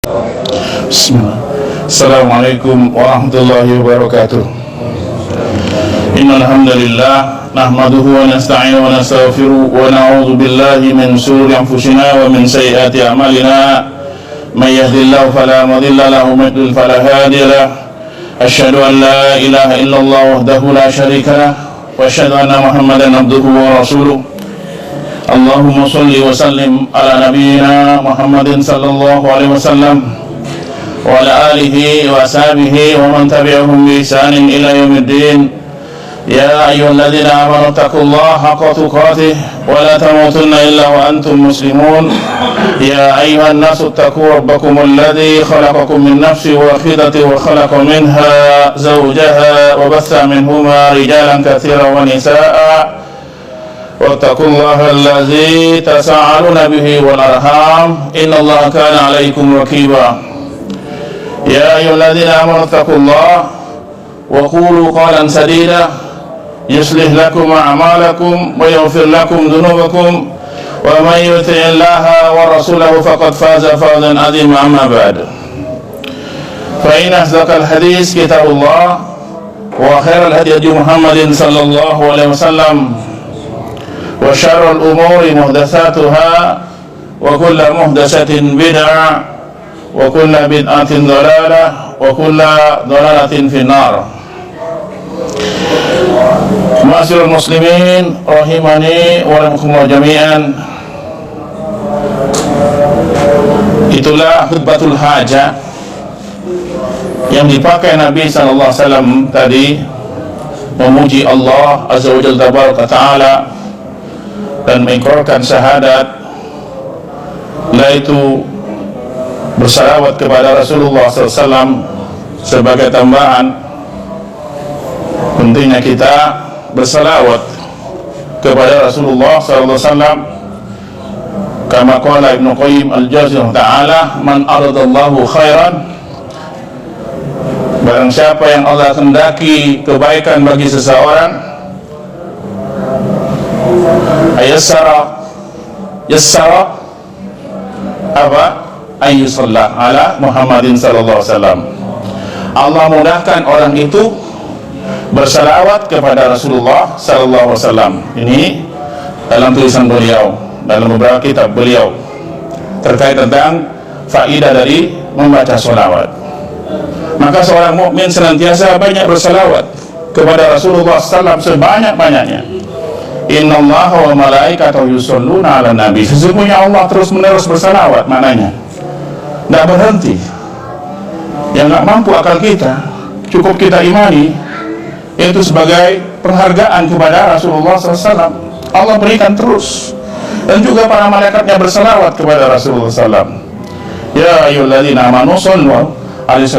Bismillah. Assalamualaikum warahmatullahi wabarakatuh. Innal hamdalillah nahmaduhu wa nasta'inuhu wa nastaghfiruh wa na'udzu billahi min shururi anfusina wa min sayyiati a'malina. May yahdihillahu fala mudilla lahu wa may yudlil fala hadiya lahu. Asyhadu an la ilaha illallah wahdahu la syarika lahu wa asyhadu anna Muhammadan abduhu wa rasuluh. Allahumma shalli wa sallim ala nabiyyina Muhammadin sallallahu alaihi wasallam wa ala alihi wa ashabihi wa man tabi'ahum bi ihsanin ila yaumiddin. Ya ayyuhalladzina amanu taqullaha haqqa tuqatih wa la tamutunna illa wa antum muslimun. Ya ayyuhan nasu taqu rabbakumul ladzi khalaqakum min nafsin wahidatin wa khalaqa minha zawjaha wa batha minhuma rijalan katsiran wa nisaa'a. Wattaqullaha allazi tasaaluna bihi wal arham innallaha kana 'alaikum raqiba. Ya ayyuhalladzina amanu taqullaha wa qulu qawlan sadida yuslih lakum a'malakum wa yaghfir lakum dhunubakum wa may yuti'illaha wa rasulahu faqad faza fawzan 'azima. Amma ba'd. Fa inna asdaqal hadits kitabullah wa khairal hadi Muhammadin sallallahu alaihi wasallam wa syarrul umuri muhdatsatuha wa kullu muhdatsatin bid'ah wa kullu bid'atin dhalalah wa kullu dhalalatin finnar. Ma'asyiral muslimin rahimani wa rahimakumullah jami'an. Itulah khutbatul hajah yang dipakai Nabi sallallahu alaihi wasallam tadi, memuji Allah azza wa jalla tabaraka taala dan mengikrarkan syahadat, yaitu bersalawat kepada Rasulullah SAW. Sebagai tambahan, pentingnya kita bersalawat kepada Rasulullah SAW. Kama qala Ibnu Qayyim al-Jauziyah ta'ala, man aradallahu khairan, barang siapa yang Allah kehendaki kebaikan bagi seseorang, yassara apa? Ayyusalla ala Muhammadin sallallahu alaihi wasallam. Allah mudahkan orang itu bersalawat kepada Rasulullah sallallahu alaihi wasallam. Ini dalam tulisan beliau, dalam beberapa kitab beliau terkait tentang faidah dari membaca salawat. Maka seorang mukmin senantiasa banyak bersalawat kepada Rasulullah sallallahu alaihi wasallam sebanyak-banyaknya. Innallaha wa malaikatahu yusholluna 'alan nabi. Sesungguhnya Allah terus menerus bersalawat, maknanya tidak berhenti. Yang nggak mampu akal kita, cukup kita imani, yaitu sebagai penghargaan kepada Rasulullah SAW. Allah berikan terus, dan juga para malaikatnya bersalawat kepada Rasulullah SAW. Ya ayyuhalladzina amanu shallu alaihi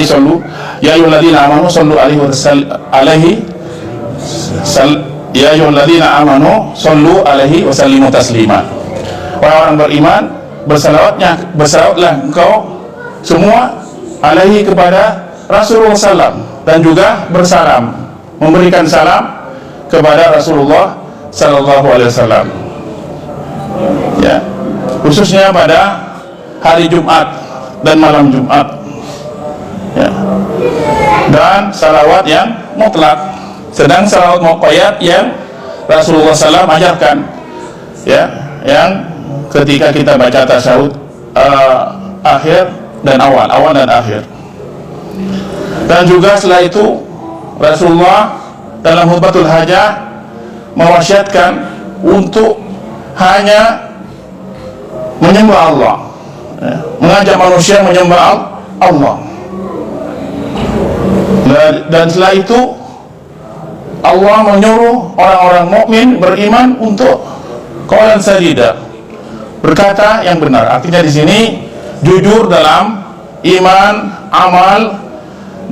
sallu ya ayyuhalladzina amanu sallu alaihi ya ayyuhalladzina amanu sallu alaihi wa sallimu taslima. Orang-orang beriman, bersalawatlah engkau semua alaihi kepada Rasulullah SAW, dan juga bersalam, memberikan salam kepada Rasulullah sallallahu alaihi wasallam. Ya, khususnya pada hari Jumat dan malam Jumat. Ya. Dan salawat yang mutlak. Sedang salawat muqayyad yang Rasulullah SAW ajarkan, ya, yang ketika kita baca tasyahud akhir dan awal dan akhir. Dan juga setelah itu Rasulullah dalam khutbatul hajah mewasiatkan untuk hanya menyembah Allah, ya, mengajak manusia menyembah Allah. Dan setelah itu Allah menyuruh orang-orang mukmin beriman untuk qaulan sadida, berkata yang benar. Artinya di sini jujur dalam iman, amal,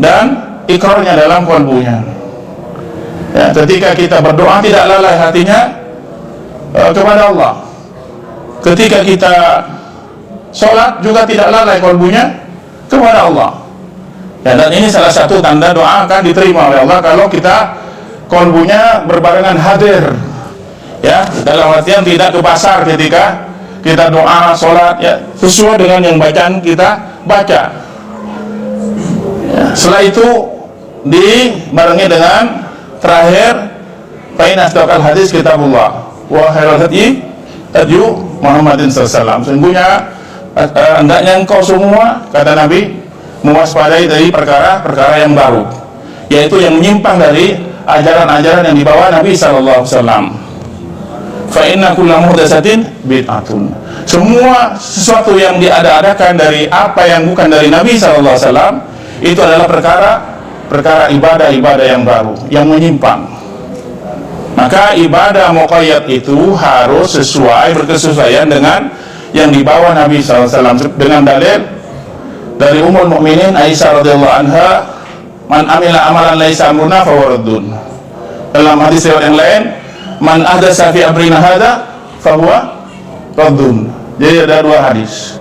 dan ikrarnya dalam qalbunya. Ya, ketika kita berdoa tidak lalai hatinya kepada Allah. Ketika kita sholat juga tidak lalai qalbunya kepada Allah. Ya, dan ini salah satu tanda doa akan diterima oleh Allah kalau kita qalbunya berbarengan hadir, ya, dalam artian tidak ke pasar ketika kita doa, sholat, ya sesuai dengan yang bacaan kita baca. Ya, setelah itu dibarengi dengan terakhir, fa in asdaqal hadis kitabullah wa khairal hadyi hadyu Muhammadin sallallahu alaihi wasallam. Sesungguhnya hendaknya engkau semua, kata Nabi, mewaspadai dari perkara-perkara yang baru, yaitu yang menyimpang dari ajaran-ajaran yang dibawa Nabi sallallahu alaihi wasallam. Fa inna kulla muhdatsatin bid'atun. Semua sesuatu yang diada-adakan dari apa yang bukan dari Nabi sallallahu alaihi wasallam itu adalah perkara ibadah-ibadah yang baru, yang menyimpang. Maka ibadah muqayyad itu harus sesuai, berkesesuaian dengan yang dibawa Nabi SAW, dengan dalil dari Ummul Mukminin Aisyah radhiyallahu anha, man amila amalan laisa amruna fahuwa raddun. Dalam hadis riwayat yang lain, man ahdatsa fi amrina hadza fahuwa raddun. Jadi ada dua hadis.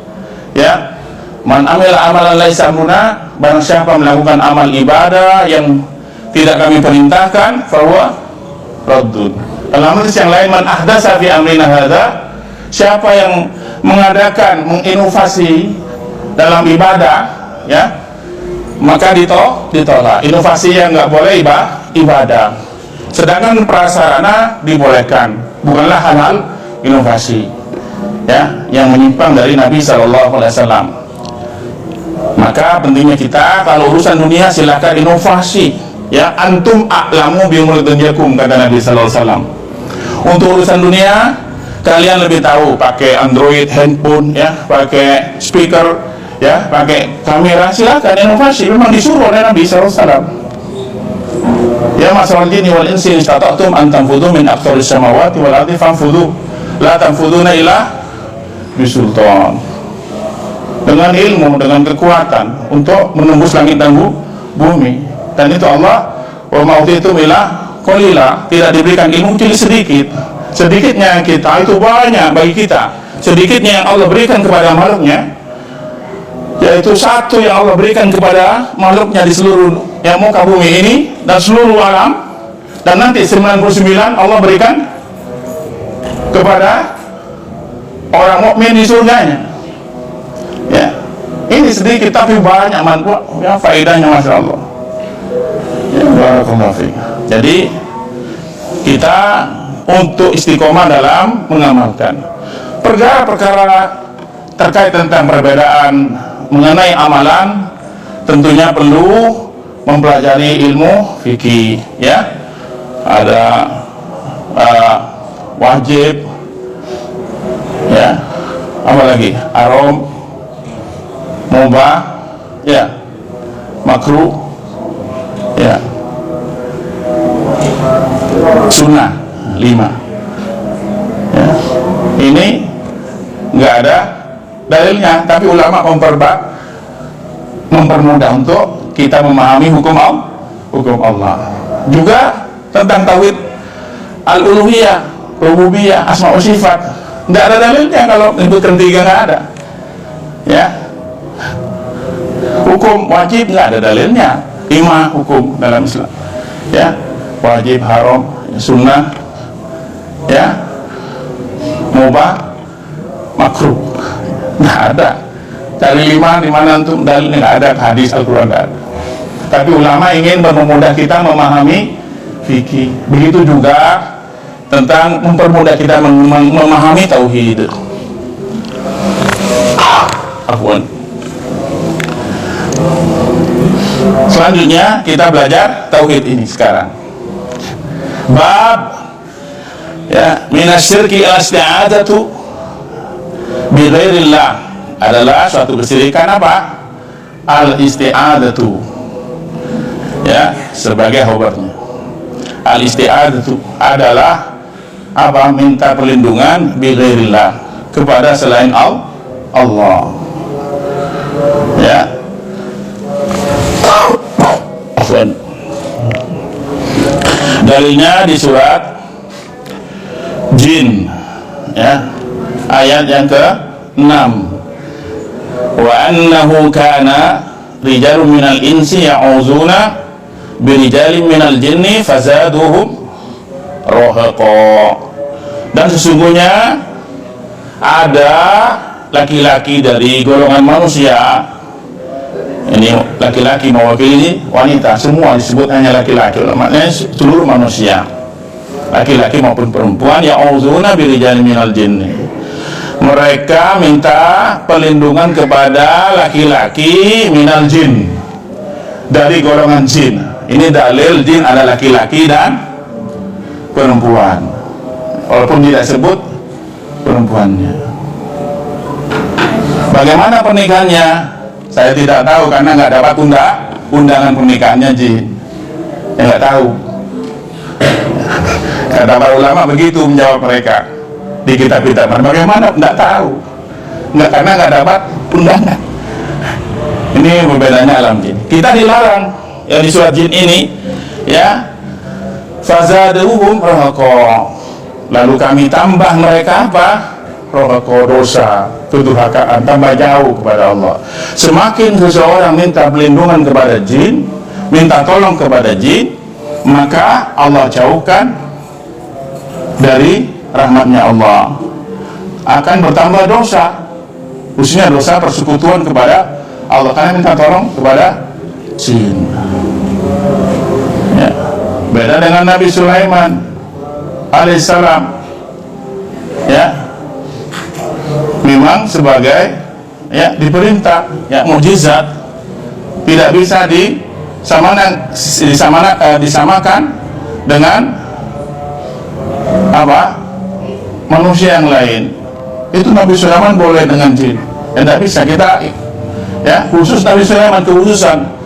Ya, man amila amalan laisa amruna, barang siapa melakukan amal ibadah yang tidak kami perintahkan, fahuwa raddun. Dalam hadis yang lain, man ahdatsa fi amrina hadza, siapa yang mengadakan, menginovasi dalam ibadah, ya, maka ditolak. Inovasi yang nggak boleh ibadah. Sedangkan prasarana dibolehkan, bukanlah halal inovasi, ya, yang menyimpang dari Nabi SAW. Maka pentingnya kita, kalau urusan dunia silahkan inovasi, ya, antum a'lamu bi umuri dunyakum, kata Nabi SAW. Untuk urusan dunia kalian lebih tahu, pakai Android, handphone, ya, pakai speaker, ya, pakai kamera, silakan inovasi. Memang disuruh oleh Nabi SAW. Ya masyarul jinni wal insi istata'tum an tanfudhu min aqtaris samawati wal ardi fanfudhu la tanfudhuna illa bisultan. Dengan ilmu, dengan kekuatan untuk menembus langit dan bumi. Dan itu Allah, wa ma'utitum illa qalila, tidak diberikan ilmu kecuali sedikit. Sedikitnya kita itu banyak bagi kita. Sedikitnya yang Allah berikan kepada makhluknya, yaitu satu yang Allah berikan kepada makhluknya di seluruh yang muka bumi ini dan seluruh alam, dan nanti 99 Allah berikan kepada orang mukmin di surganya. Ya, ini sedikit tapi banyak manfaat, ya, faedahnya, masya Allah. Ya, barakallahu fiik. Jadi kita untuk istiqomah dalam mengamalkan perkara-perkara terkait tentang perbedaan mengenai amalan, tentunya perlu mempelajari ilmu fikih, ya. Ada wajib, ya, apa lagi, haram, mubah, ya, makruh, ya, sunnah, 5, ya. Ini nggak ada dalilnya, tapi ulama mempermudah untuk kita memahami hukum Allah. Juga tentang tauhid al-uluhiyah, rububiyah, asma wa sifat, nggak ada dalilnya. Kalau menyebutkan 3 nggak ada, ya. Hukum wajib nggak ada dalilnya, 5 hukum dalam Islam, ya, wajib, haram, sunnah, ya, mubah, makruh, nggak ada. Dari 5 di mana antum dalilnya? Nggak ada, hadis Al-Quran nggak ada. Tapi ulama ingin mempermudah kita memahami fikih. Begitu juga tentang mempermudah kita memahami tauhid. Afwan. Selanjutnya kita belajar tauhid ini sekarang. Bab, ya, minasyirki al-isti'adatu bi ghairillah, adalah suatu kesyirikan apa? Al-isti'adatu, ya, sebagai khabarnya. Al-isti'adatu adalah apa? Minta perlindungan bi ghairillah, kepada selain Allah, ya. Dalilnya di surat Jin, ya, ayat yang ke-6. Wa annahu kana rijalun minal insi ya'uzuna birijalin minal jinni fazaduhum rahaqa. Dan sesungguhnya ada laki-laki dari golongan manusia, ini laki-laki mewakili wanita, semua disebut hanya laki-laki, maknanya seluruh manusia, laki-laki maupun perempuan, ya'udzuuna birijalin minal jinni, mereka minta perlindungan kepada laki-laki minal jin, dari golongan jin. Ini dalil jin ada laki-laki dan perempuan, walaupun tidak sebut perempuannya. Bagaimana pernikahannya? Saya tidak tahu karena nggak dapat undangan pernikahannya jin. Ya nggak tahu. Kata para ulama begitu menjawab mereka di kitab-kitab. Bagaimana? Nggak tahu. Nggak, karena nggak dapat undangan. Ini berbedanya alam jin. Kita dilarang yang di surat jin ini, ya, fazaduhum rahaqa, lalu kami tambah mereka apa? Rahaqa, dosa, kedurhakaan, tambah jauh kepada Allah. Semakin seseorang minta perlindungan kepada jin, minta tolong kepada jin, maka Allah jauhkan dari rahmatnya Allah, akan bertambah dosa, khususnya dosa persekutuan kepada Allah karena minta tolong kepada jin. Ya. Beda dengan Nabi Sulaiman alaihissalam, ya, memang sebagai, ya, diperintah, ya, mukjizat, tidak bisa disamakan dengan apa, manusia yang lain. Itu Nabi Sulaiman boleh dengan jin, ya tidak bisa kita, ya, khusus Nabi Sulaiman kekhususan.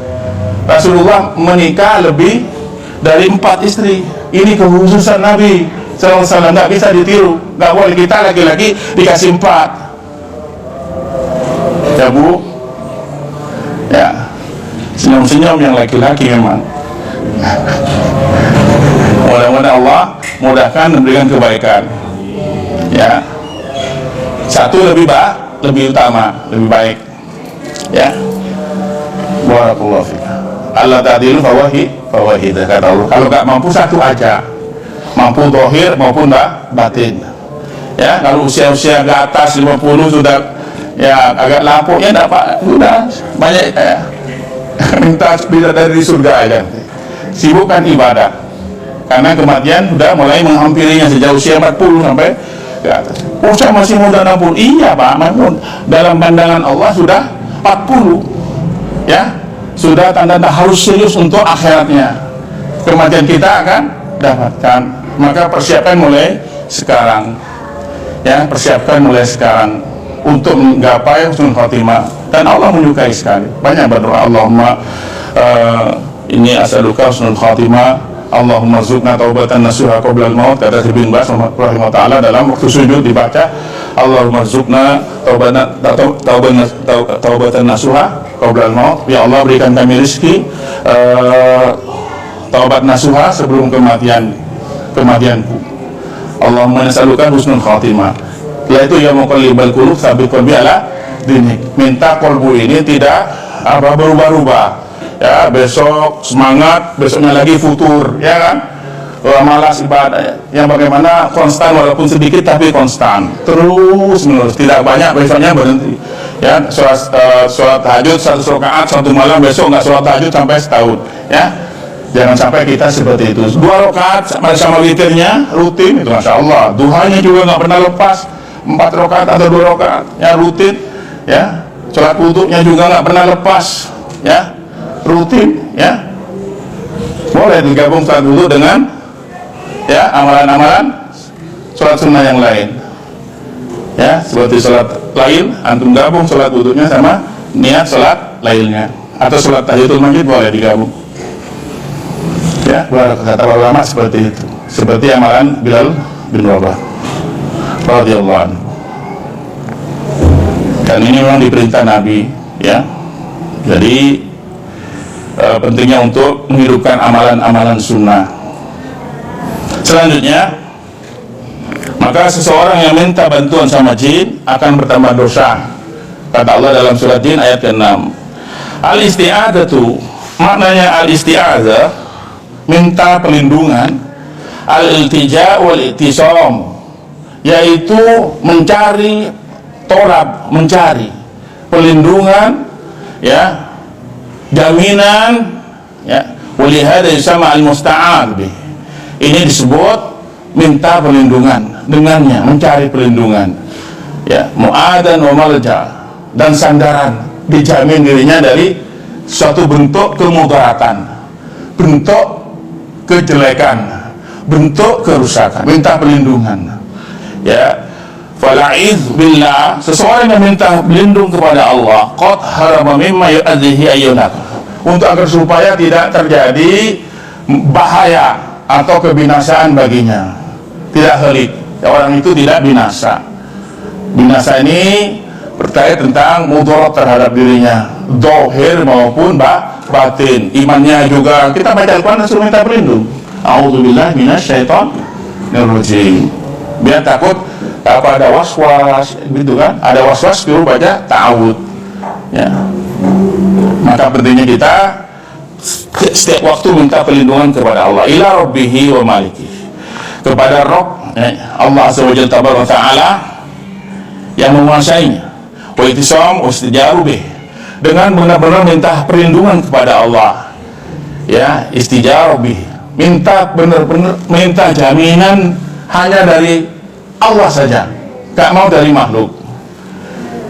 Rasulullah menikah lebih dari 4 istri. Ini kekhususan Nabi SAW, nggak bisa ditiru, nggak boleh. Kita laki-laki dikasih 4, ya Bu, ya, senyum-senyum yang laki-laki memang. Mudah-mudahan Allah mudahkan dan berikan kebaikan, ya. Satu lebih utama, lebih baik, ya. Barakallahu fiik. Allah ta'dilu fawahid, kata Allah. Kalau nggak mampu satu aja, mampu zahir maupun batin, ya. Kalau usia ke atas 50 sudah, ya, agak lapuk, ya dapat, sudah banyak, ya, minta bisa dari surga aja. Sibukkan ibadah, karena kematian sudah mulai menghampirinya sejak usia 40 sampai ke atas. Oh, saya masih muda 60. Iya Pak, namun dalam pandangan Allah sudah 40, ya, sudah tanda-tanda harus serius untuk akhiratnya. Kematian kita akan dapatkan, maka persiapkan mulai sekarang, ya, persiapkan mulai sekarang untuk menggapai husnul khotimah. Dan Allah menyukai sekali, banyak berdoa, Allahumma ini as'aluka husnul khotimah, Allahumma zukna taubatan nasuha qabla al-maut, kata Ibn Baz rahimahullah ta'ala dalam waktu sujud dibaca Allahumma zukna taubatan nasuha qabla al-maut, ya Allah berikan kami rezeki taubat nasuha sebelum kematianku. Allahumma nas'aluka husnul khatimah. Setelah itu, ya muqallibal qulub tsabbit qalbi ala dinik, minta kolbu ini tidak berubah-ubah, ya, besok semangat, besoknya lagi futur, ya kan, malas ibadah, ya. Yang bagaimana konstan, walaupun sedikit tapi konstan, terus menerus, tidak banyak besoknya berhenti, ya. Sholat tahajud 100 rakaat 1 malam, besok nggak sholat tahajud sampai setahun, ya. Jangan sampai kita seperti itu. 2 rakaat sama witirnya rutin, itu masya Allah. Duhanya juga nggak pernah lepas, 4 rakaat atau 2 rakaat, ya, rutin, ya. Sholat wudhunya juga nggak pernah lepas, ya, rutin, ya. Boleh digabung sholat wudhu dengan, ya, amalan-amalan sholat sunnah yang lain, ya, seperti sholat lain, antum gabung sholat wudhunya sama niat sholat lainnya, atau sholat tahiyatul masjid boleh digabung, ya. Kata ulama seperti itu, seperti amalan Bilal bin Rabah radhiyallahu anhu. Dan ini memang diperintah Nabi, ya. Jadi pentingnya untuk menghidupkan amalan-amalan sunnah. Selanjutnya, maka seseorang yang minta bantuan sama jin akan bertambah dosa. Kata Allah dalam surat Jin ayat ke-6. Al-isti'adzatu, maknanya al-isti'adzah, minta perlindungan, al-iltija wal-i'tisam, yaitu mencari tolab, mencari pelindungan, ya, jaminan, ya. Walihada yusama al-musta'an bih. Ini disebut minta perlindungan dengannya, mencari perlindungan, ya, mu'adan wa malja, dan sandaran, dijamin dirinya dari suatu bentuk kemudaratan, bentuk kejelekan, bentuk kerusakan, minta perlindungan, ya. Fala'idz billah, seseorang yang minta berlindung kepada Allah, qad harama mimma yu'adhihi ayyunak, untuk agar supaya tidak terjadi bahaya atau kebinasaan baginya, tidak helik, ya, orang itu tidak binasa. Binasa ini berkait tentang mudarat terhadap dirinya, zahir maupun batin, imannya juga. Kita baca Al-Quran dan suruh minta berlindung, a'udzubillahi minasyaitonir rajim, biar takut apa ada waswas, gitu kan? Ada waswas, suruh baca ta'awud, ya. Maka pentingnya kita setiap waktu minta perlindungan kepada Allah, ila rabbihi wa maliki, kepada Rabb, Allah azza wa jalla tabaraka ta'ala, yang menguasainya, wa itisam istijaru bih, dengan benar-benar minta perlindungan kepada Allah, ya, istijaru bih, minta benar-benar, minta jaminan hanya dari Allah saja, gak mau dari makhluk,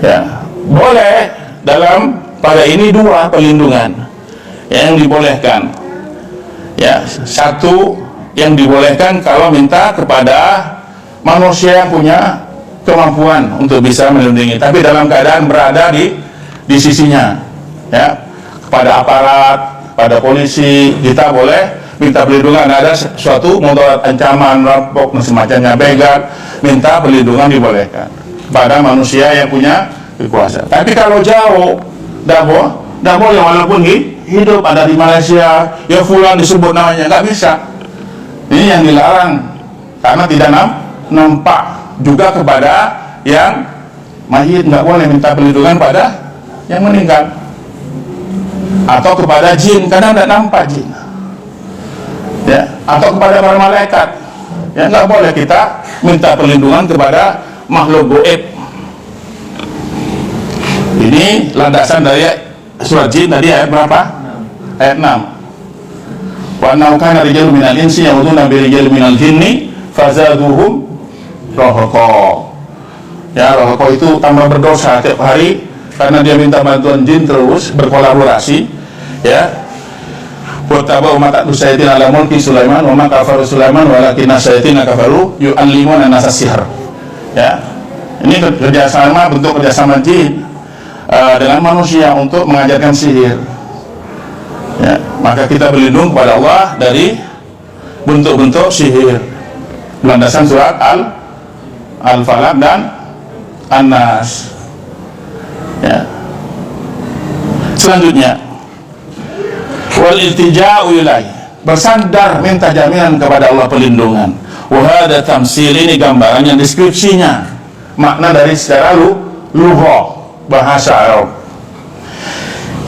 ya. Boleh dalam pada ini dua perlindungan yang dibolehkan, ya. Satu yang dibolehkan kalau minta kepada manusia yang punya kemampuan untuk bisa melindungi, tapi dalam keadaan berada di sisinya, ya. Kepada aparat, pada polisi, kita boleh minta perlindungan. Ada suatu mudarat, ancaman, rampok, semacamnya, begal, minta perlindungan dibolehkan pada manusia yang punya kekuasaan. Tapi kalau jauh, tidak boleh, walaupun hidup ada di Malaysia, ya fulan disebut namanya, nggak bisa. Ini yang dilarang, karena tidak nampak. Juga kepada yang mayit nggak boleh minta perlindungan pada yang meninggal, atau kepada jin karena tidak nampak jin, ya, atau kepada para malaikat, ya, nggak boleh kita minta perlindungan kepada makhluk gaib. Ini landasan dari surat jin tadi, ayat berapa? Ayat 6. Wa annahu kana rijalun minal insi ya'uduna bi rijalin minal jinni fazaduhum rahaqa. Ya, rahaqa itu tambah berdosa tiap hari karena dia minta bantuan jin terus, berkolaborasi, ya. Wattaba'u ma tatlu syayatin ala mulki Sulaiman wa ma kafaru Sulaiman walakinna syayatina kafaru yu'allimuna an-nasa sihr. Ya. Ini kerjasama, bentuk kerjasama jin dengan manusia untuk mengajarkan sihir. Ya, maka kita berlindung kepada Allah dari bentuk-bentuk sihir. Landasan surat Al-Falaq dan An-Nas. Ya. Selanjutnya, wal iltija'u ilaihi, bersandar minta jaminan kepada Allah, perlindungan. Wa hadza tamsil, ini gambarannya, deskripsinya, makna dari secara lughah, bahasa Arab.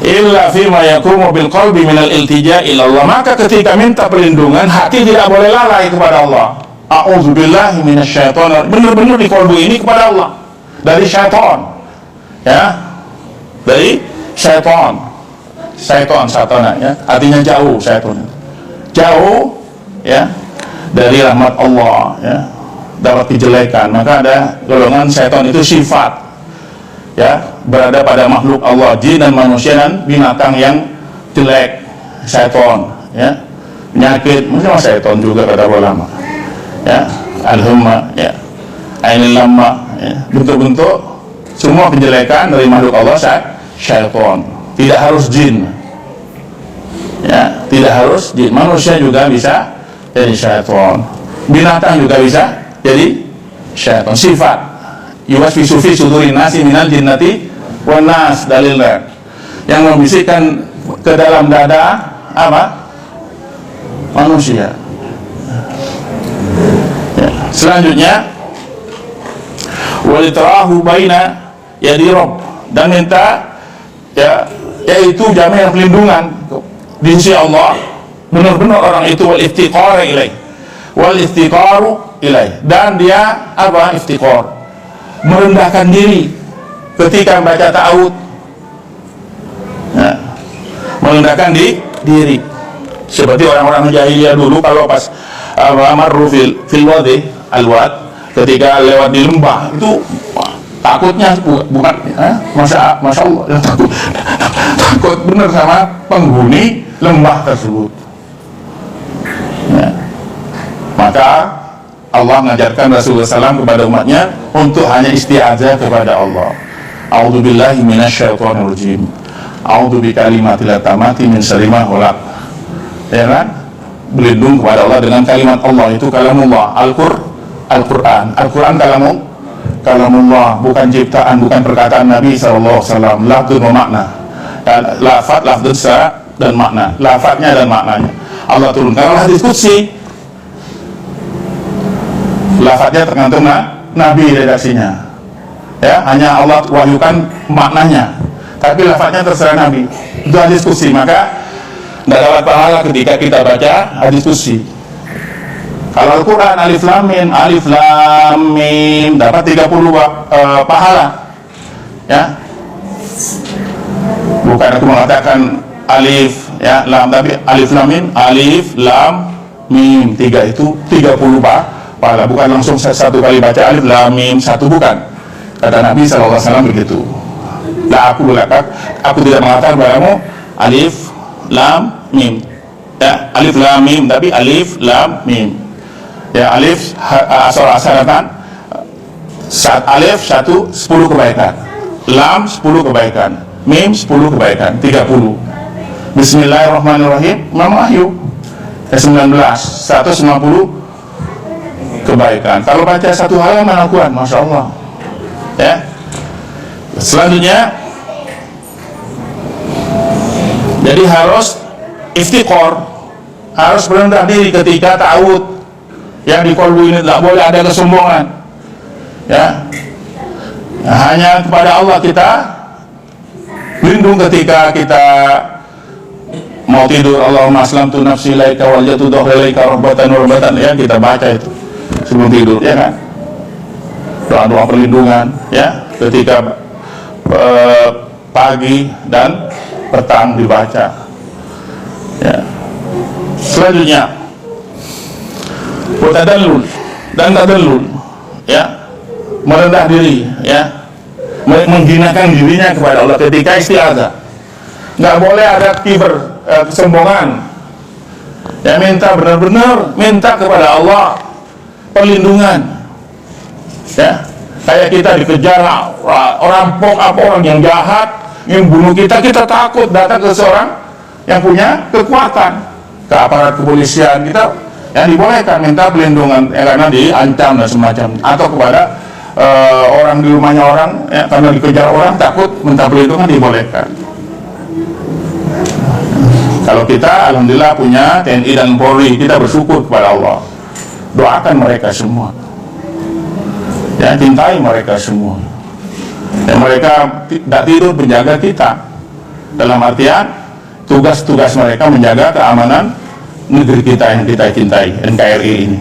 Illa fima yakumu bil qalbi min al iltija' ila Allah, maka ketika minta perlindungan hati tidak boleh lalai kepada Allah. A'udzubillahi minasyaitonir, benar-benar di kalbu ini kepada Allah dari syaitan, ya, dari syaitan, ya, artinya jauh, syaitan jauh, ya, dari rahmat Allah, ya, dapat kejelekan. Maka ada golongan syaitan itu sifat, ya, berada pada makhluk Allah, jin dan manusia dan binatang yang jelek, syaitan, ya, penyakit, mungkin syaitan juga kata ulama, ya, al-humma, ya, ainil lamma, ya, bentuk-bentuk semua kejelekan dari makhluk Allah, syaitan. Tidak harus jin, ya, tidak harus jin, manusia juga bisa jadi syaitan, binatang juga bisa jadi syaitan. Sifat yuwaswisu fi sudurin nasi minal jinnati wan nas, dalilnya yang membisikkan ke dalam dada apa? Manusia. Ya. Selanjutnya, walitrahu baina yadi rabb, dan minta, ya, yaitu jaminan perlindungan di sisi Allah, benar-benar orang itu wal iftiqara ilaih. Wal iftiqaru ilaih, dan dia apa? Iftiqor, merendahkan diri ketika membaca ta'awud. Nah, merendahkan diri seperti orang-orang jahiliyah dulu kalau pas marru fil wadi al-wad, ketika lewat di lembah itu takutnya bukan masya Allah ya, takut benar sama penghuni lembah tersebut ya. Maka Allah mengajarkan Rasulullah SAW kepada umatnya untuk hanya isti'adzah kepada Allah. A'udzubillahi minasyaitonirrajim, a'udzu bikalimatil tammati min syarri ma khalaq. Ya kan? Berlindung kepada Allah dengan kalimat Allah, itu kalamullah, Al-Quran kalamullah, bukan ciptaan, bukan perkataan Nabi SAW. Lafzun wa makna, lafaz, lafzun dan makna, lafaznya dan maknanya Allah turunkan. Kalau hadis qudsi, lafaznya tergantung Nabi redaksinya ya, hanya Allah wahyukan maknanya, tapi lafaznya terserah Nabi. Itu hadis qudsi, maka tidak dapat pahala ketika kita baca hadis qudsi. Kalau Al-Quran alif lam mim dapat 30 pahala ya. Bukan aku mengatakan alif ya lam, tapi alif lam mim 3 itu 30 pahala, bukan langsung satu kali baca alif lam mim satu, bukan. Kata Nabi SAW begitu. Nah, aku tidak mengatakan padamu alif lam mim ya, alif lam mim, tapi alif lam mim ya. Alif asal-asalatan alif 10 kebaikan, lam 10 kebaikan, mim 10 kebaikan, 30. Bismillahirrahmanirrahim, Imam Wahyu 19 150 kebaikan. Kalau baca satu halaman Al-Quran, Masya Allah ya. Selanjutnya, jadi harus iftiqor, harus merendah diri ketika ta'awud. Yang di kolbu ini tidak boleh ada kesombongan ya. Hanya kepada Allah kita lindung ketika kita mau tidur. Allahumma aslamtu nafsi ilaika waljatu ilaika rahbatan rahbatan ya, kita baca itu sebelum tidur ya kan. Doa-doa perlindungan ya, ketika pagi dan petang dibaca ya. Selanjutnya tadallul dan tadallul ya, merendah diri ya, menghinakan dirinya kepada Allah ketika isti'adzah. Nggak boleh ada kiber, kesombongan ya. Benar-benar minta kepada Allah perlindungan ya. Kayak kita dikejar rampok apa, orang yang jahat yang bunuh kita, kita takut datang ke seorang yang punya kekuatan, ke aparat kepolisian, kita yang dibolehkan minta perlindungan ya, karena diancam dan semacam, atau kepada orang di rumahnya orang ya, karena dikejar orang takut minta perlindungan, dibolehkan. Kalau kita alhamdulillah punya TNI dan Polri, kita bersyukur kepada Allah. Doakan mereka semua ya, cintai mereka semua ya. Mereka tidak tidur menjaga kita, dalam artian tugas-tugas mereka menjaga keamanan negeri kita yang kita cintai, NKRI ini.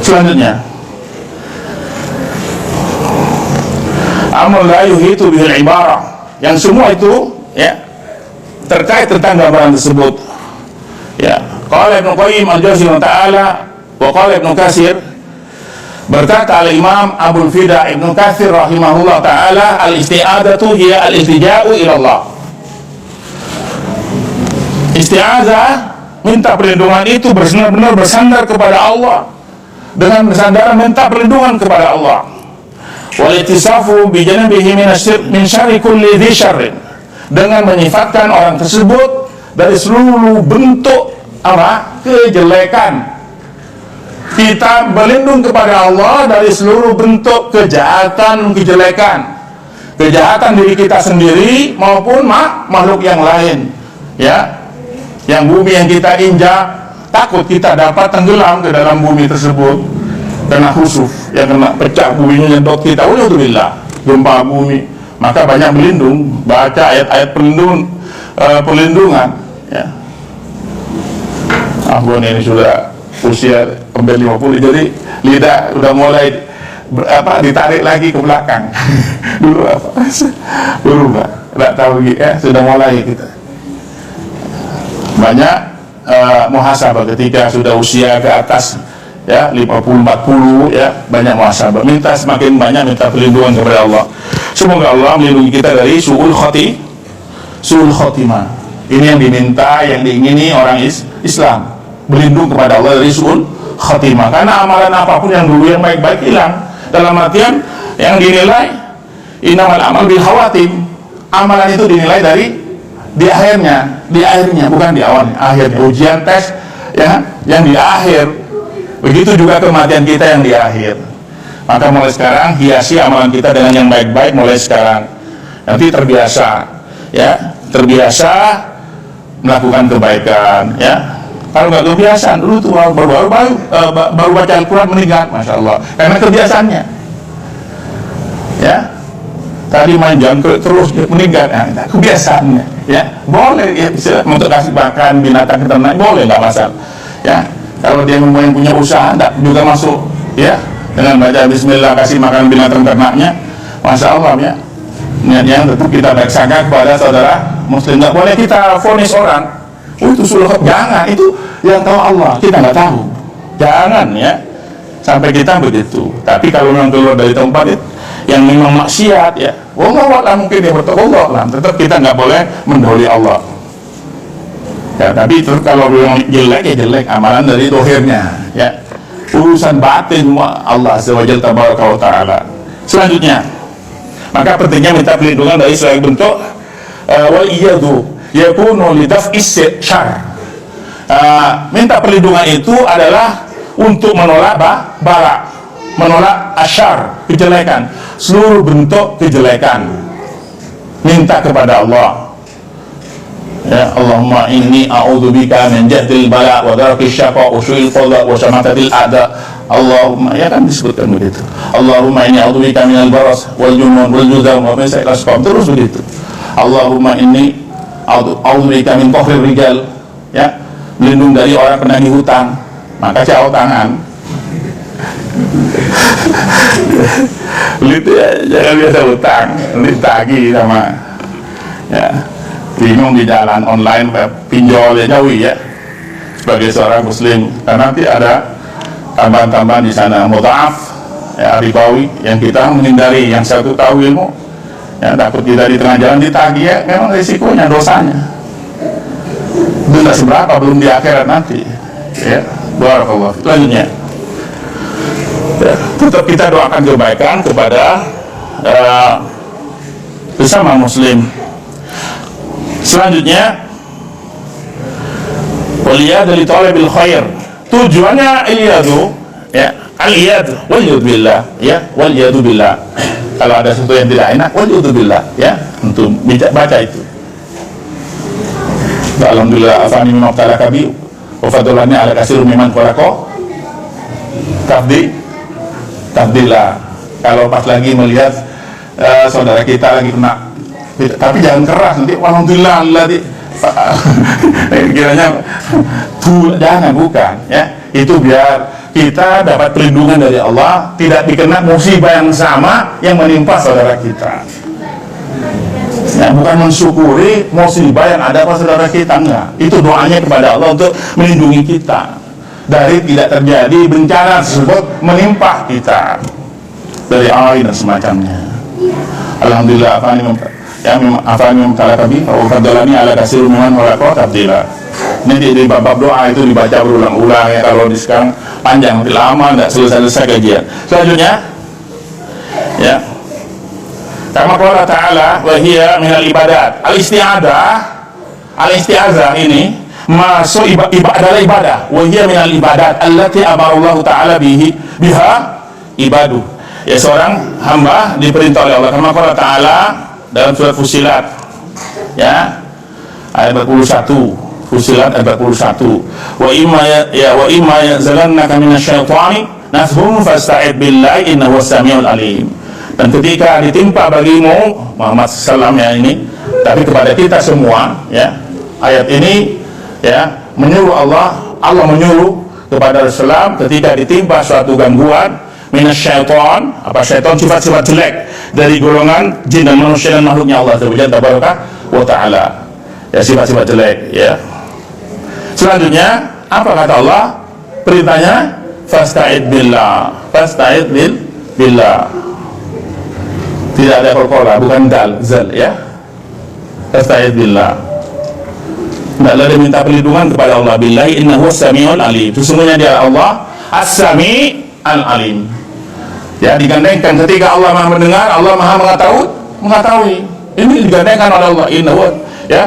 Selanjutnya, amrun la yuhitu bihil ibarah, yang semua itu ya terkait tentang gambaran tersebut ya. Qala Ibnu Qayyim al-Jawziyah ta'ala wa qala Ibnu Katsir, berkata al-Imam Abul Fida Ibnu Katsir rahimahullah ta'ala, al-isti'adzatu hiya al-iltija'u ila Allah. Isti'adzah, minta perlindungan itu benar-benar bersandar kepada Allah, dengan bersandar minta perlindungan kepada Allah. Wal ittisafu bi janabihi min syarri kulli dzi syarrin, dengan menyifatkan orang tersebut dari seluruh bentuk apa? Kejelekan. Kita berlindung kepada Allah dari seluruh bentuk kejahatan, kejahatan diri kita sendiri maupun makhluk yang lain ya. Yang bumi yang kita injak, takut kita dapat tenggelam ke dalam bumi tersebut, kena khusuf, yang kena pecah buminya, nyedot kita, walhamdulillah, gempa bumi. Maka banyak berlindung, baca ayat-ayat perlindungan ya. Ini sudah usia hampir 50, jadi lidah udah mulai ditarik lagi ke belakang. Dulu berubah, nggak tahu ya, sudah mulai kita banyak muhasabah ketika sudah usia ke atas ya 50-40 ya, banyak muhasabah, minta semakin banyak minta perlindungan kepada Allah. Semoga Allah melindungi kita dari su'ul khotimah. Ini yang diminta, yang diingini orang Islam, berlindung kepada Allah dari su'ul khotimah. Karena amalan apapun yang dulu yang baik-baik hilang. Dalam artian yang dinilai innamal amal bil khawatim. Amalan itu dinilai dari di akhirnya, bukan di awalnya. Akhirnya ujian tes ya, yang di akhir. Begitu juga kematian kita yang di akhir. Maka mulai sekarang hiasi amalan kita dengan yang baik-baik mulai sekarang. Nanti terbiasa melakukan kebaikan ya. Kalau nggak kebiasaan, dulu tuh baru baca Al-Quran meninggal, masya Allah, karena kebiasaannya. Ya, tadi main jam terus meninggal, nah, kebiasaannya. Ya, boleh ya, bisa untuk kasih makan binatang ternak, boleh, nggak masalah. Ya, kalau dia yang punya usaha, enggak juga masuk. Ya, dengan baca Bismillah kasih makan binatang ternaknya, masya Allah ya. Niatnya tetap kita baik sangka kepada saudara Muslim. Nggak boleh kita vonis orang. Oh itu sulh, jangan, itu yang tahu Allah, kita nggak tahu, jangan ya sampai kita begitu. Tapi kalau memang keluar dari tempat itu, yang memang maksiat ya, Allah mungkin dia bertolak, tetap kita nggak boleh mendahului Allah ya. Tapi itu kalau memang jelek ya jelek, amalan dari dohirnya ya, urusan batin Allah azza wa jalla tabaraka wa ta'ala. Selanjutnya, maka pentingnya minta perlindungan dari segala bentuk wal iyadu yakunu lidaf'is syarr. Minta perlindungan itu adalah untuk menolak bala, menolak asyar, kejelekan, seluruh bentuk kejelekan. Minta kepada Allah. Ya, Allahumma inni a'udzubika min jahdil bala wa darkis syaqa wa su'il qadha wa syamatatil a'da. Allahumma, ya kan disebutkan begitu. Allahumma inni a'udzubika minal baras wal junun wal judam wa min sa'il asqam. Terus begitu. Allahumma inni a'udzubika min qahrir rijal, ya, melindung dari orang penagih hutang, maka jauh tangan. Begitu ya, jangan biasa hutang, ditagih sama ya, bingung di jalan online, pinjol ya jauhi ya, sebagai seorang muslim, karena nanti ada tambahan-tambahan di sana, mudha'af ya, ribawi, yang kita menghindari. Yang satu tahu ilmu ya, takut kita di tengah jalan ditagih ya, memang risikonya, dosanya itu tidak seberapa, belum di akhirat nanti ya. Barakallah. Selanjutnya ya, tetap kita doakan kebaikan kepada sesama muslim. Selanjutnya waliyad li talabil khair, tujuannya iyadu ya, al-iyad wal yud billah ya, wal yadu billah. Kalau ada sesuatu yang tidak enak, wal yud billah ya, untuk baca itu. Alhamdulillah afani mimma talaka bi wa fadlani ala katsir mimman khalaqa tafdila. Kalau pas lagi melihat saudara kita lagi kena, tapi jangan keras nanti alhamdulillah kiranya jangan, bukan ya, itu biar kita dapat perlindungan dari Allah, tidak dikena musibah yang sama yang menimpa saudara kita ya, bukan mensyukuri musibah yang ada pada saudara kita, enggak. Itu doanya kepada Allah untuk melindungi kita dari tidak terjadi bencana tersebut menimpa kita dari air dan semacamnya. Alhamdulillah afani memtalaka bi wa fadlani ala katsir mimman khalaqa tafdila. Ini di bab doa itu dibaca berulang-ulang ya, kalau di sekarang panjang, nanti lama tidak selesai kajian. Selanjutnya ya, kama qala ta'ala wa hiya minal ibadat. Al-isti'adzah ini masuk adalah ibadah. Wa hiya minal ibadat allati amara Allah Ta'ala biha ibadu. Ya, seorang hamba diperintah oleh Allah, kama qala ta'ala dalam surat Fussilat ya, ayat 41. Fussilat ayat 41. Wa imma yazalannaka minasyaitani nazghun fasta'id billahi innahu was-sami'ul alim. Dan ketika ditimpa bagimu Muhammad SAW ya ini, tapi kepada kita semua ya, ayat ini ya menyuruh Allah menyuruh kepada Rasulullah ketika ditimpa suatu gangguan minasyaiton, apa syaitan, sifat-sifat jelek dari golongan jin dan manusia dan makhluknya Allah Tabaraka wa Ta'ala, ya, sifat-sifat jelek, ya. Selanjutnya apa kata Allah? Perintahnya fasta'id billah, fasta'id billah. Tidak ada qalqalah, bukan dal, zal, ya. Fasta'id billah. Hendaklah dia minta perlindungan kepada Allah. Billahi innahu as-sami'ul alim. Sesungguhnya dia Allah as-sami' al-alim. Ya, digandengkan ketika Allah Maha mendengar, Allah Maha mengetahui. Ini digandengkan oleh Allah. Innahu, ya,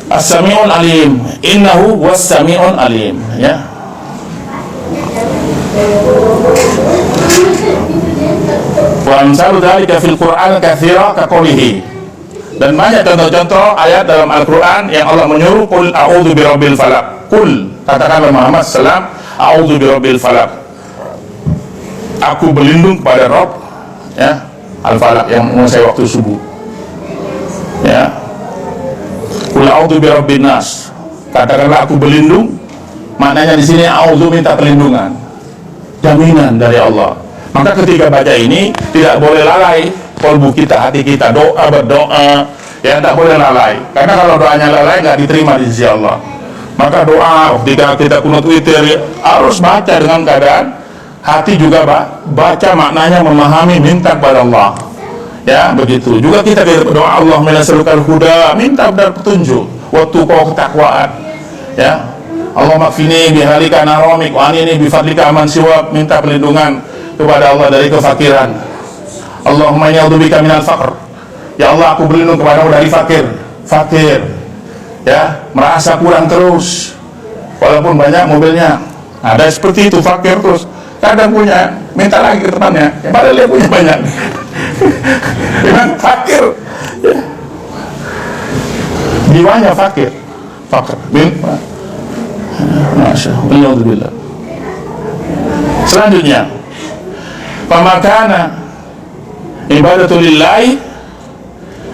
as-sami'ul alim. Innahu was-sami'ul alim, ya. Wa amsalu dzalika fil Qur'an katsira ka qoulihi. Dan banyak contoh-contoh ayat dalam Al-Quran yang Allah menyuruh, Qul a'udzu birabbil falaq. Qul, katakanlah Muhammad sallam, a'udzu birabbil falaq. Aku berlindung kepada Rabb, ya, Al-Falaq, yang menguasai waktu subuh. Ya. Qul a'udzu birabbin nas. Katakanlah aku berlindung. Maknanya di sini a'udzu minta perlindungan, jaminan dari Allah. Maka ketika baca ini tidak boleh lalai kalbu kita, hati kita, berdoa, ya, tidak boleh lalai. Karena kalau doanya lalai nggak diterima di sisi Allah. Maka doa ketika kita kunut witir harus baca dengan keadaan hati juga baca maknanya, memahami, minta kepada Allah. Ya, begitu. Juga kita berdoa, Allahumma nas'alukal huda, minta benar petunjuk, waktu kau ketakwaan. Ya, Allahumma kfini bihalika naramik wa anini bifadlika aman siwak, minta perlindungan kepada Allah dari kefakiran. Allahumma inni a'udzubika minal faqr. Ya Allah, aku berlindung kepadamu dari fakir, ya, merasa kurang terus walaupun banyak mobilnya. Ada seperti itu, fakir terus, kadang punya, minta lagi ke temannya, ya, padahal dia punya banyak. Memang fakir, ya. Jiwanya fakir. Masya Allah. Selanjutnya, pamakana ibadatulillahi,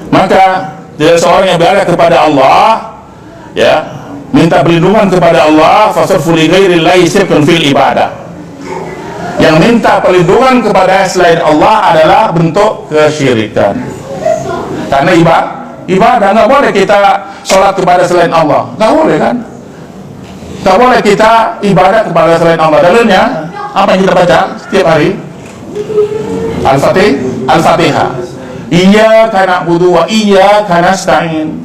maka dia seorang yang berada kepada Allah, ya, minta perlindungan kepada Allah, fasarfu li ghairillahi syirkun fil ibadah. Yang minta perlindungan kepada selain Allah adalah bentuk kesyirikan. Karena ibadah nggak boleh kita sholat kepada selain Allah, nggak boleh, kan? Nggak boleh kita ibadah kepada selain Allah. Dalilnya apa yang kita baca setiap hari? Al-Fatihah. Iyyaka na'budu wa iyyaka nasta'in.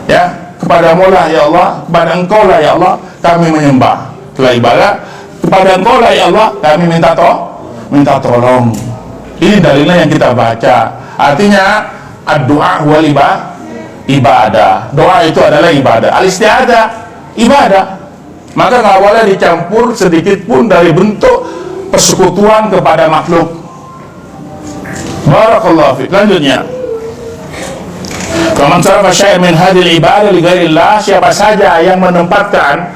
Ya, kepadamu lah ya Allah, kepada Engkau lah ya Allah kami menyembah. Setelah ibadah, kepada Engkau lah ya Allah kami minta tolong. Ini dalilnya yang kita baca. Artinya ad-du'a wal ibadah. Doa itu adalah ibadah. Al-isti'adzah ibadah. Maka nggak boleh dicampur sedikit pun dari bentuk persekutuan kepada makhluk. Barakallahu fiik. Lanjutnya, faman sarafa syai'an min hadhil ibadah li ghairillah, siapa saja yang menempatkan,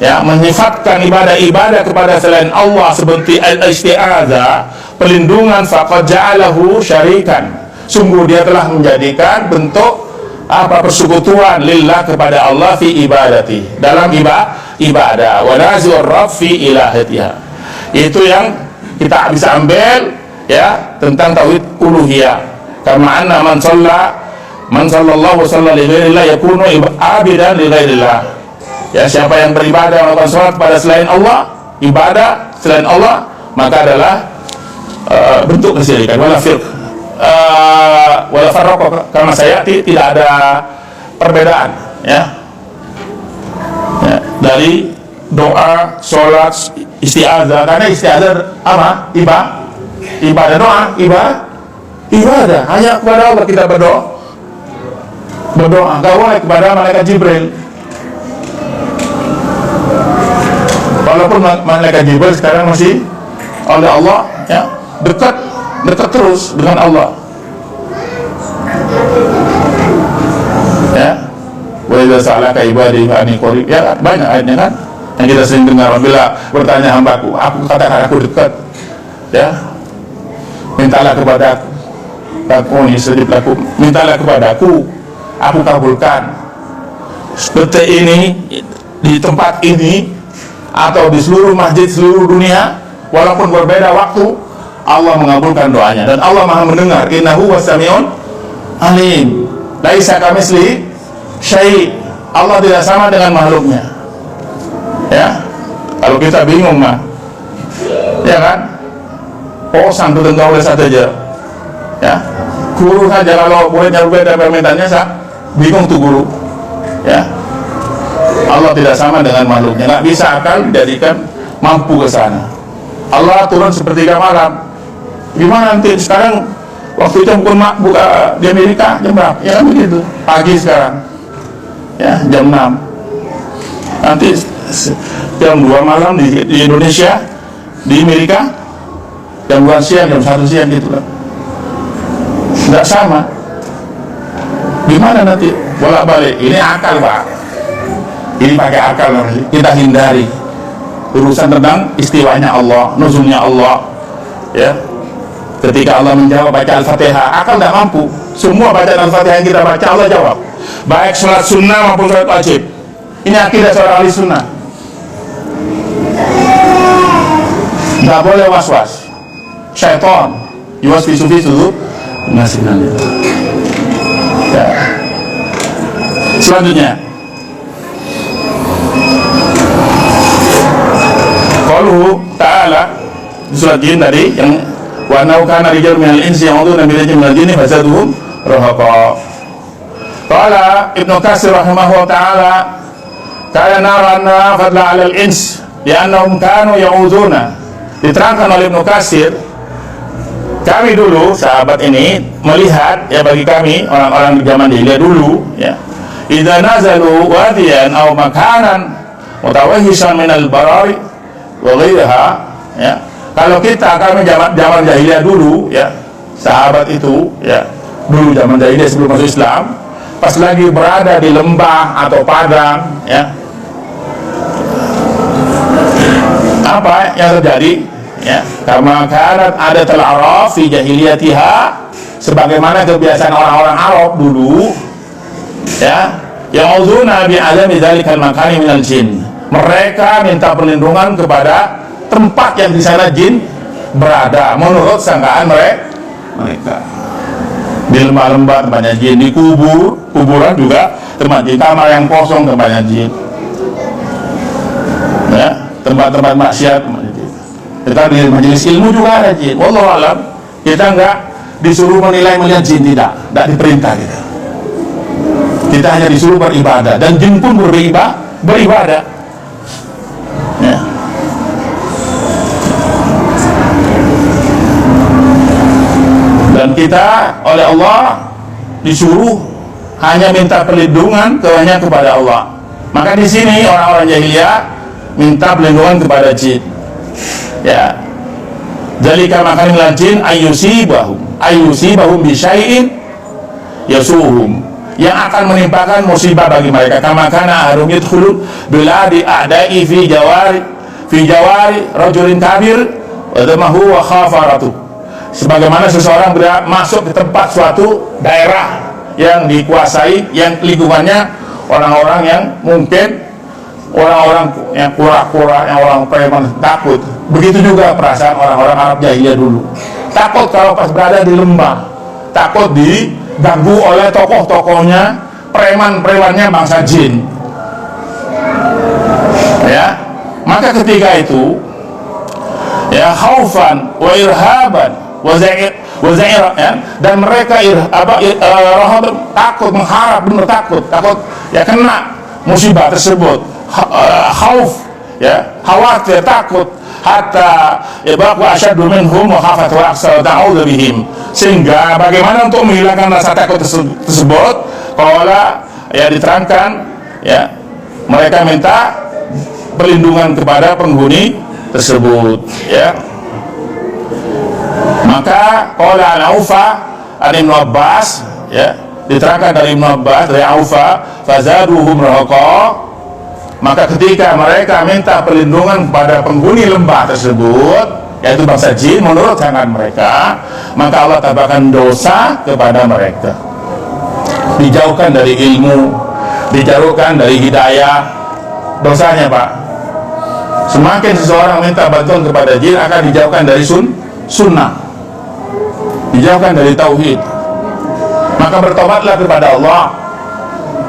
ya, menyifatkan ibadah kepada selain Allah seperti al-isti'adzah, perlindungan, faqad ja'alahu syarikan, sungguh dia telah menjadikan bentuk persekutuan lillah kepada Allah fi ibadati, dalam ibadah, wa nazi'ur rabb fi ilahatiha. Itu yang kita bisa ambil, ya, tentang tauhid uluhiyah. Karena anna man sallallahu li ghairillah yakunu abidan li ghairillah. Ya, siapa yang beribadah melakukan salat pada selain Allah, ibadah selain Allah, maka adalah bentuk kesyirikan. Wala farraqa kama sayati, tidak ada perbedaan, ya, dari doa, salat, isti'adzah. Karena isti'adzah apa? Ibadah, doa, ibadah. Hanya kepada Allah kita berdoa. Gak boleh kepada malaikat Jibril. Walaupun malaikat Jibril sekarang masih oleh Allah, ya, dekat terus dengan Allah. Ya, wa idza sa'alaka ibadi fa anni qarib. Ya, banyak ayatnya, kan, yang kita sering dengar. Apabila bertanya hambaku, aku katakan aku dekat. Ya, mintalah kepadaku, takuni sedip laku, mintalah kepadaku, aku kabulkan. Seperti ini, di tempat ini atau di seluruh masjid seluruh dunia, walaupun berbeda waktu, Allah mengabulkan doanya dan Allah Maha mendengar. Innahu wasami'un alim. Laisa kamitslihi syai'. Allah tidak sama dengan makhluknya. Ya, kalau kita bingung mah, ya kan? Posang itu tentang oleh saja. Ya, guru saja kalau muridnya berbeda permintaannya, bingung tuh guru. Ya, Allah tidak sama dengan makhluknya. Nggak bisa akal dijadikan mampu ke sana. Allah turun sepertiga malam. Gimana nanti sekarang waktu itu buka di Amerika jam berapa? Ya kan begitu. Pagi sekarang. Ya, jam 6. Nanti jam 2 malam di Indonesia, di Amerika jam 2 siang, jam 1 siang gitu kan. Nggak sama. Gimana nanti bolak-balik? Ini akal, Pak. Ini pakai akal. Kita hindari urusan tentang istiwanya Allah, nuzulnya Allah. Ya, ketika Allah menjawab baca Al-Fatihah, akal tidak mampu. Semua bacaan Al-Fatihah yang kita baca Allah jawab, baik sholat sunnah maupun sholat wajib. Ini akidah seorang ahli sunnah. Nggak boleh was-was. Syaitan yuwaswisu nasinan. Ya. Selanjutnya, qauluhu ta'ala di surat Jin tadi, yang wa annahu kana rijalun minal insi ya'uduna bi rijalin minal jinni fazaduhum rahaqa. Qala Ibnu Katsir rahimahullah ta'ala, kana nara anna fadla 'alal ins li'annahum kanu ya'uduna. Diterangkan oleh Ibnu Katsir, kami dulu sahabat ini melihat, ya bagi kami orang-orang di zaman jahiliyah dulu, ya, idza nazalu wadiyan aw makanan mutawahhisan min al-barari wa ghayriha, ya, kalau kami zaman jahiliyah dulu, ya, sahabat itu, ya, dulu zaman jahiliyah sebelum masuk Islam, pas lagi berada di lembah atau padang, ya, apa yang terjadi? Ya, karena kanat ada al-arab fi jahiliyatiha, sebagaimana kebiasaan orang-orang Arab dulu, ya, ya'udzuna bi alami dzalikal makani minal jin. Mereka minta perlindungan kepada tempat yang di sana jin berada menurut sangkaan mereka. Di lembah-lembah tempatnya jin, di kuburan juga tempat jin, kamar yang kosong tempatnya jin. Ya, tempat-tempat maksiat. Kita di majelis ilmu juga ada jin. Wallahu alam, kita enggak disuruh menilai melihat jin, tidak diperintah kita. Kita hanya disuruh beribadah, dan jin pun beribadah. Ya. Dan kita oleh Allah disuruh hanya minta perlindungan hanya kepada Allah. Maka di sini orang-orang jahiliyah minta perlindungan kepada jin. Ya, zalika makan minal jin ayyusibahum bi syai'in yasuhum, yang akan menimpakan musibah bagi mereka. Kama kana ahadum yadkhulu biladi a'da'i fi jawari rajulin kabir wa damahu wa khafaratu, sebagaimana seseorang masuk ke tempat suatu daerah yang dikuasai, yang lingkungannya orang-orang yang mungkin orang-orang yang kura-kura, yang orang preman, takut. Begitu juga perasaan orang-orang Arab jahiliyah dulu. Takut kalau pas berada di lembah, takut diganggu oleh tokoh-tokohnya, preman-premannya bangsa jin. Ya, maka ketika itu, ya, khaufan wa irhaban wa za'ira, ya, dan mereka takut, mengharap, benar takut ya kena musibah tersebut. Khauf, ya, khawatir, takut, hatta yabaqu asyaddu minhum wa khafat wa aksar ta'udzu bihim, sehingga bagaimana untuk menghilangkan rasa takut tersebut, qala, ya, diterangkan, ya, mereka minta perlindungan kepada penghuni tersebut, ya. Maka qala al-Aufa an Ibnu Abbas, ya, diterangkan dari Ibnu Abbas, dari Aufa, fazaduhum rahaqa, maka ketika mereka minta perlindungan kepada penghuni lembah tersebut, yaitu bangsa jin, menurut sangkaan mereka, maka Allah tambahkan dosa kepada mereka, dijauhkan dari ilmu, dijauhkan dari hidayah. Dosanya, Pak, Semakin seseorang minta bantuan kepada jin akan dijauhkan dari sunnah, dijauhkan dari tauhid. Maka bertobatlah kepada Allah.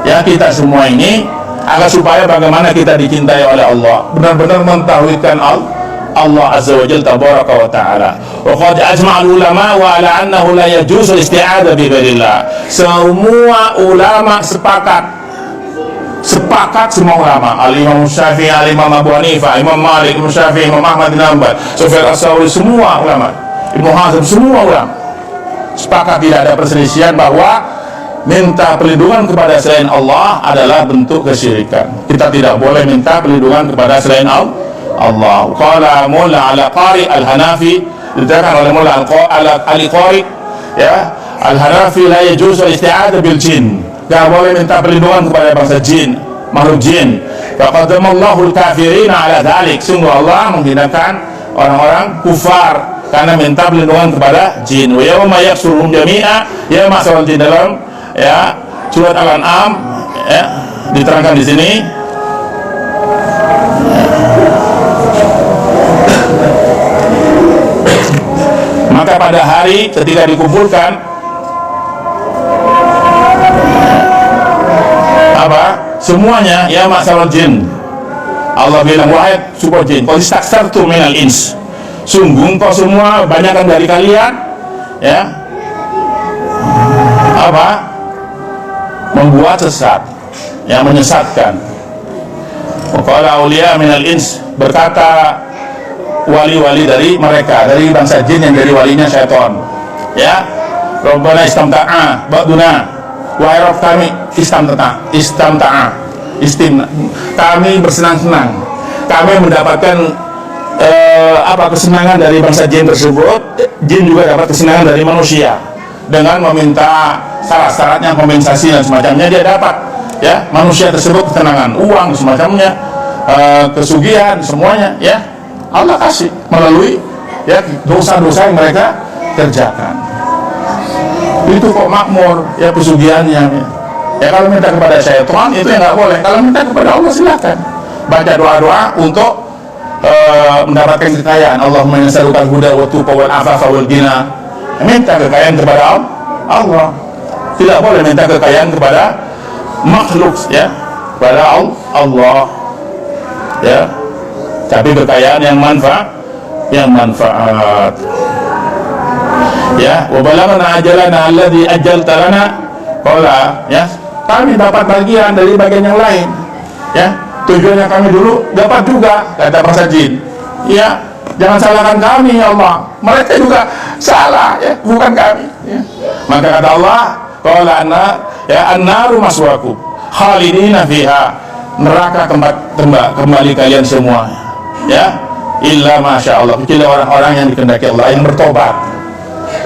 Ya, kita semua ini agar supaya bagaimana kita dicintai oleh Allah, benar-benar mentauhidkan Allah Azza wa Jalla tabaraka wa ta'ala. Wa qad ajma'al ulama wa ala annahu la yajuzu isti'adha bi ghairillah. Semua ulama sepakat semua ulama, Al-Imam Syafi'i, Al-Imam Abu Hanifah, Imam Malik, Imam Syafi'i, Imam Ahmad bin Hanbal, Sufyan Ats-Tsauri, semua ulama, Ibnu Hazm, semua ulama sepakat tidak ada perselisihan bahwa minta perlindungan kepada selain Allah adalah bentuk kesyirikan. Kita tidak boleh minta perlindungan kepada selain Allah. Qala Mulla Al-Qari Al-Hanafi, dikatakan oleh Mulla Al-Qari, ya, Al-Hanafi la yajuzu al-isti'adzah bil jin. Tidak boleh minta perlindungan kepada bangsa jin, makhluk jin. Faqaddamallahu al-kafirina ala dhalik. Sungguh Allah menghinakan orang-orang kufar karena minta perlindungan kepada jin. Wa yawma yaksuruhum jami'a, ya masalah jin, dalam ya surat Al-An'am ya diterangkan di sini. Maka pada hari ketika dikumpulkan semuanya, ya masalah jin, Allah bilang, wahai super jin, qad istaksartum minal ins, sungguh kau semua banyakkan dari kalian ya membuat sesat, yang menyesatkan. Qala auliya minal ins, berkata wali-wali dari mereka, dari bangsa jin yang dari walinya syaitan, ya, Rabbana istamta'a ba'duna, wahai Rabb kami kami bersenang-senang, kami mendapatkan kesenangan dari bangsa jin tersebut. Jin juga dapat kesenangan dari manusia dengan meminta syarat-syaratnya, kompensasi dan semacamnya, dia dapat, ya, manusia tersebut ketenangan, uang semacamnya, kesugihan, semuanya, ya, Allah kasih melalui ya dosa-dosa yang mereka kerjakan. Itu kok makmur ya pesugihannya ya. Ya kalau minta kepada syaitan itu ya nggak boleh. Kalau minta kepada Allah silakan. Baca doa-doa untuk mendapatkan kekayaan. Allahumma inna nas'alukal huda wa tuqa wal afafa wal ghina. Minta kekayaan kepada Allah. Tidak boleh minta kekayaan kepada makhluk ya, kepada Allah. Ya. Tapi kekayaan yang manfaat, ya, wa balagana ajalana alladhi ajjalta lana, qala ya, kami dapat bagian dari bagian yang lain, ya, tujuannya kami dulu dapat juga, kata bangsa jin, ya, jangan salahkan kami ya Allah, mereka juga salah ya, bukan kami ya. Maka kata Allah, qala an-naru maswaakum khalidina fiha, neraka tempat kembali kalian semua ya, illa masya Allah, kecuali orang-orang yang dikehendaki Allah, yang bertobat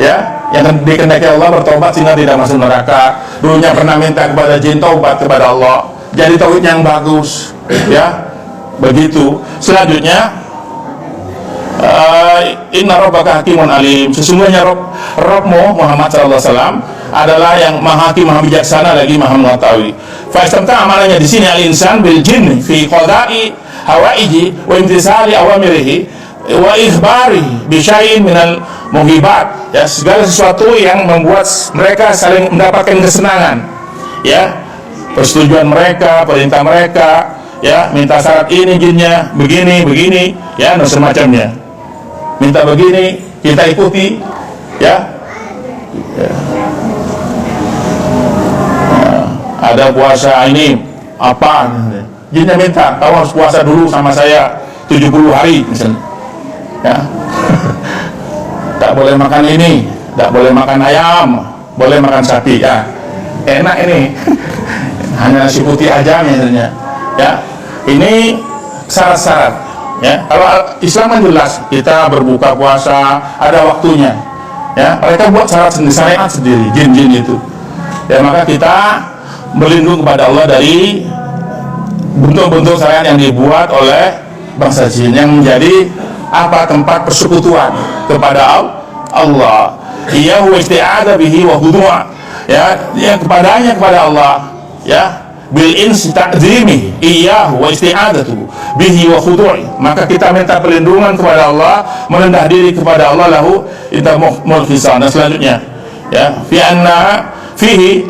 ya, yang dikehendaki Allah bertobat sehingga tidak masuk neraka. Dulunya pernah minta kepada jin, taubat kepada Allah, jadi tauhidnya yang bagus ya, begitu. Selanjutnya inna rabbaka hakimun alim, sesungguhnya Rabbmu Muhammad SAW adalah yang maha hakim, maha bijaksana, lagi maha mengetahui. Faistamta amalnya di sini al-insan bil jin fi qada'i hawaiji wa imtisali awamirihi wa ikhbari bi syai'in minal muhibat, ya, segala sesuatu yang membuat mereka saling mendapatkan kesenangan, ya, persetujuan mereka, perintah mereka, ya, minta syarat ini jinnya begini ya, dan semacamnya, minta begini kita ikuti ya. Ada puasa ini apa, jinnya minta kamu harus puasa dulu sama saya 70 hari misalnya ya. Tak boleh makan ini, tak boleh makan ayam, boleh makan sapi ya, enak ini hanya nasi putih aja misalnya ya. Ini syarat-syarat ya. Kalau Islam kan jelas, kita berbuka puasa ada waktunya ya. Mereka buat syarat sendiri, syariat sendiri, jin-jin itu ya. Maka kita berlindung kepada Allah dari bentuk-bentuk syariat yang dibuat oleh bangsa jin yang menjadi tempat persekutuan kepada Allah. Iya wa isti'adzah bihi wa khudu', ya, kepada Allah ya, bil ins ta'zimi iyyahu wa isti'adatu bihi wa khudu'i, maka kita minta perlindungan kepada Allah, merendah diri kepada Allah, lahu inta mulkhisan. Dan selanjutnya ya, fi anna fihi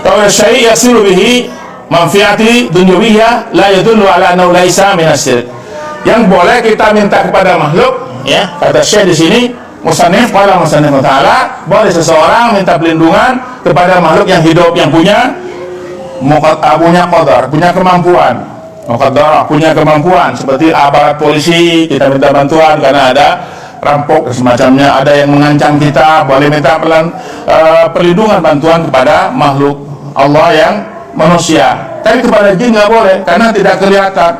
tawa syai' yasiru bihi manfiati dunyawiyah la yadullu ala annahu laisa min asyirik. Yang boleh kita minta kepada makhluk, ya, kata Syekh di sini musannif ta'ala, boleh seseorang minta perlindungan kepada makhluk yang hidup, yang punya qadar, punya kemampuan, punya kemampuan, seperti aparat polisi, kita minta bantuan karena ada rampok dan semacamnya, ada yang mengancam kita, boleh minta perlindungan, bantuan kepada makhluk Allah yang manusia. Tapi kepada jin nggak boleh, karena tidak kelihatan,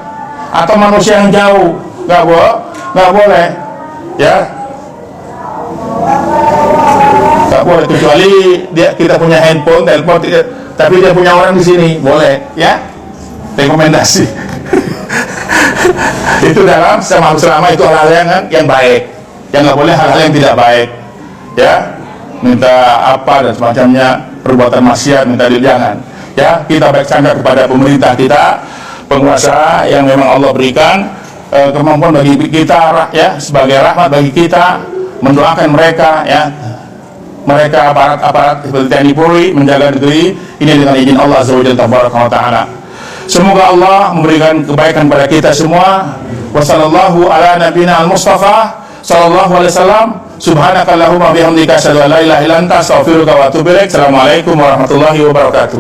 atau manusia yang jauh nggak boleh, ya. Nggak boleh, kecuali kita punya handphone, telepon, tapi dia punya orang di sini, boleh, ya. Rekomendasi. Itu dalam selama itu hal-hal yang baik. Yang nggak boleh hal-hal yang tidak baik, ya. Minta apa dan semacamnya, perbuatan maksiat, minta jangan. Ya, kita baik sangka kepada pemerintah kita, penguasa yang memang Allah berikan kemampuan bagi kita, ya, sebagai rahmat bagi kita, mendoakan mereka, ya. Mereka aparat seperti TNI Polri menjaga negeri ini dengan izin Allah Azza wa Jalla tabaraka wa ta'ala. Semoga Allah memberikan kebaikan pada kita semua. Wassallallahu ala nabiyina al-Mustafa sallallahu alaihi wasallam. Subhanakallahumma bihamdika asyhadu an la ilaha illa anta astaghfiruka wa atubu ilaik. Assalamualaikum warahmatullahi wabarakatuh.